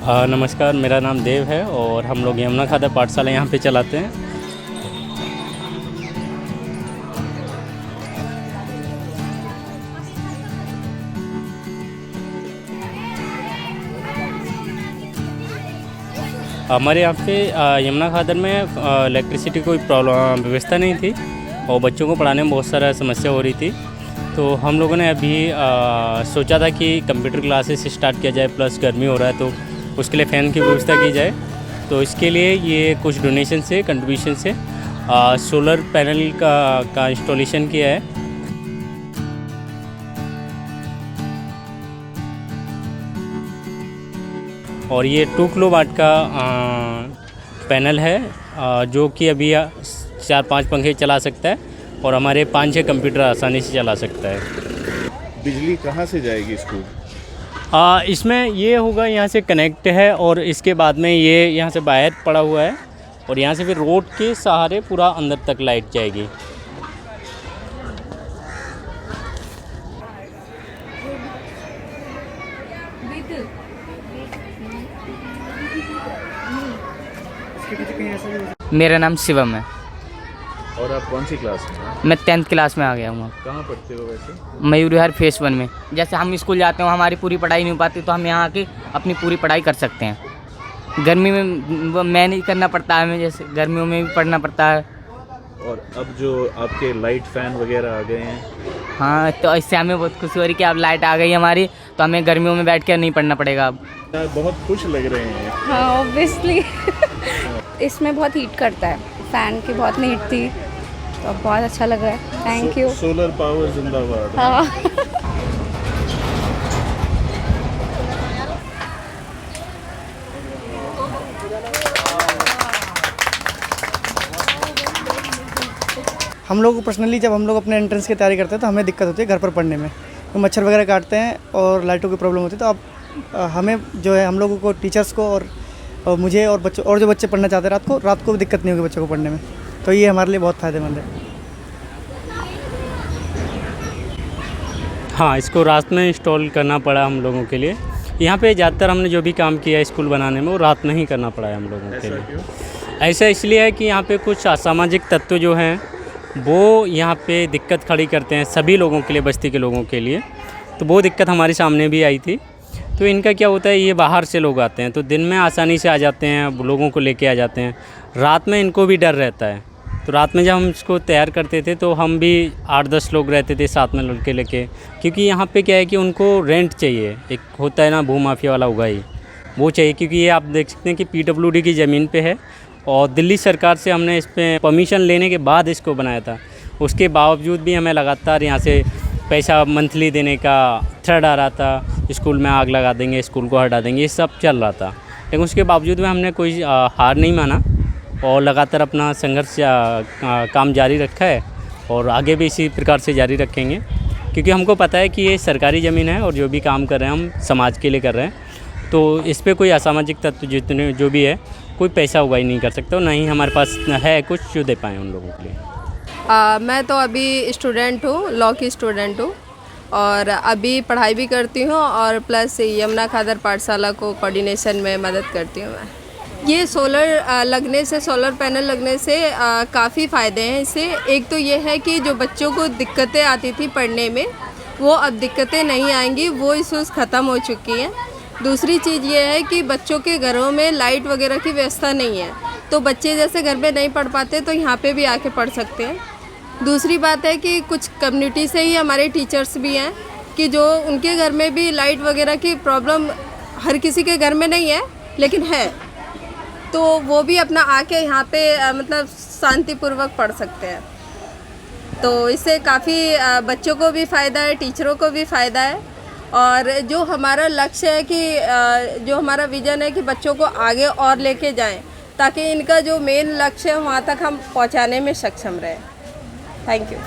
नमस्कार, मेरा नाम देव है और हम लोग यमुना खादर पाठशाला यहाँ पे चलाते हैं। हमारे यहाँ पे यमुना खादर में इलेक्ट्रिसिटी कोई प्रॉब्लम व्यवस्था नहीं थी और बच्चों को पढ़ाने में बहुत सारा समस्या हो रही थी। तो हम लोगों ने अभी सोचा था कि कंप्यूटर क्लासेस स्टार्ट किया जाए, प्लस गर्मी हो रहा है तो उसके लिए फ़ैन की व्यवस्था की जाए। तो इसके लिए ये कुछ डोनेशन से, कंट्रीब्यूशन से सोलर पैनल का इंस्टॉलेशन किया है। और ये 2 किलोवाट का पैनल है जो कि अभी 4-5 पंखे चला सकता है और हमारे 5-6 कंप्यूटर आसानी से चला सकता है। बिजली कहाँ से जाएगी स्कूल? इसमें ये होगा, यहाँ से कनेक्ट है और इसके बाद में ये यहाँ से वायर पड़ा हुआ है और यहाँ से फिर रोड के सहारे पूरा अंदर तक लाइट जाएगी। मेरा नाम शिवम है और आप कौन सी क्लास में हैं? मैं 10th क्लास में आ गया हूँ। कहाँ पढ़ते हो वैसे? मयूर विहार फेस 1 में। जैसे हम स्कूल जाते हैं, हमारी पूरी पढ़ाई नहीं हो पाती तो हम यहाँ आके अपनी पूरी पढ़ाई कर सकते हैं। गर्मी में वो मैं नहीं करना पड़ता है, हमें जैसे गर्मियों में भी पढ़ना पड़ता है। और अब जो आपके लाइट फैन वगैरह आ गए हैं, हाँ, तो इससे हमें बहुत खुशी हो रही है कि अब लाइट आ गई हमारी, तो हमें गर्मियों में बैठ कर नहीं पढ़ना पड़ेगा अब। बहुत खुश लग रहे हैं। हाँ, ऑब्वियसली इसमें बहुत हीट करता है, फ़ैन की बहुत हीट थी तो बहुत अच्छा लग रहा है। Thank you. सोलर पावर जिंदाबाद। हाँ। हम लोग को पर्सनली जब हम लोग अपने एंट्रेंस की तैयारी करते हैं तो हमें दिक्कत होती है घर पर पढ़ने में, तो मच्छर वगैरह काटते हैं और लाइटों की प्रॉब्लम होती है। तो अब हमें जो है हम लोगों को, टीचर्स को और मुझे और बच्चों और जो बच्चे पढ़ना चाहते हैं रात को भी दिक्कत नहीं होगी बच्चों को पढ़ने में। तो ये हमारे लिए बहुत फ़ायदेमंद है। हाँ, इसको रात में इंस्टॉल करना पड़ा हम लोगों के लिए। यहाँ पे ज़्यादातर हमने जो भी काम किया है स्कूल बनाने में वो रात में ही करना पड़ा है हम लोगों के लिए। ऐसा इसलिए है कि यहाँ पे कुछ असामाजिक तत्व जो हैं वो यहाँ पे दिक्कत खड़ी करते हैं सभी लोगों के लिए, बस्ती के लोगों के लिए। तो वो दिक्कत हमारे सामने भी आई थी। तो इनका क्या होता है, ये बाहर से लोग आते हैं तो दिन में आसानी से आ जाते हैं, लोगों को लेके आ जाते हैं। रात में इनको भी डर रहता है। तो रात में जब हम इसको तैयार करते थे तो हम भी 8-10 लोग रहते थे साथ में लड़के लेके, क्योंकि यहाँ पे क्या है कि उनको रेंट चाहिए। एक होता है ना भूमाफिया वाला उगाही, वो चाहिए। क्योंकि ये आप देख सकते हैं कि PWD की ज़मीन पे है और दिल्ली सरकार से हमने इस पर परमिशन लेने के बाद इसको बनाया था। उसके बावजूद भी हमें लगातार यहाँ से पैसा मंथली देने का थ्रेड आ रहा था, स्कूल में आग लगा देंगे, स्कूल को हटा देंगे, ये सब चल रहा था। लेकिन उसके बावजूद में हमने कोई हार नहीं माना और लगातार अपना संघर्ष काम जारी रखा है और आगे भी इसी प्रकार से जारी रखेंगे। क्योंकि हमको पता है कि ये सरकारी ज़मीन है और जो भी काम कर रहे हैं हम समाज के लिए कर रहे हैं। तो इस पर कोई असामाजिक तत्व जितने जो भी है कोई पैसा उगाही नहीं कर सकता और ना ही हमारे पास है कुछ जो दे पाएँ उन लोगों के लिए। मैं तो अभी स्टूडेंट हूँ, लॉ की स्टूडेंट हूँ और अभी पढ़ाई भी करती हूँ और प्लस यमुना खादर पाठशाला को कोऑर्डिनेशन में मदद करती हूँ मैं। ये सोलर लगने से, सोलर पैनल लगने से काफ़ी फ़ायदे हैं इससे। एक तो ये है कि जो बच्चों को दिक्कतें आती थी पढ़ने में वो अब दिक्कतें नहीं आएंगी, वो इश्यूज़ ख़त्म हो चुकी हैं। दूसरी चीज़ ये है कि बच्चों के घरों में लाइट वगैरह की व्यवस्था नहीं है, तो बच्चे जैसे घर में नहीं पढ़ पाते तो यहाँ पे भी आके पढ़ सकते हैं। दूसरी बात है कि कुछ कम्युनिटी से ही हमारे टीचर्स भी हैं कि जो उनके घर में भी लाइट वगैरह की प्रॉब्लम हर किसी के घर में नहीं है लेकिन है, तो वो भी अपना आके यहाँ पे मतलब शांतिपूर्वक पढ़ सकते हैं। तो इससे काफ़ी बच्चों को भी फ़ायदा है, टीचरों को भी फ़ायदा है। और जो हमारा लक्ष्य है कि जो हमारा विज़न है कि बच्चों को आगे और लेके जाएं ताकि इनका जो मेन लक्ष्य है वहाँ तक हम पहुँचाने में सक्षम रहें। Thank you.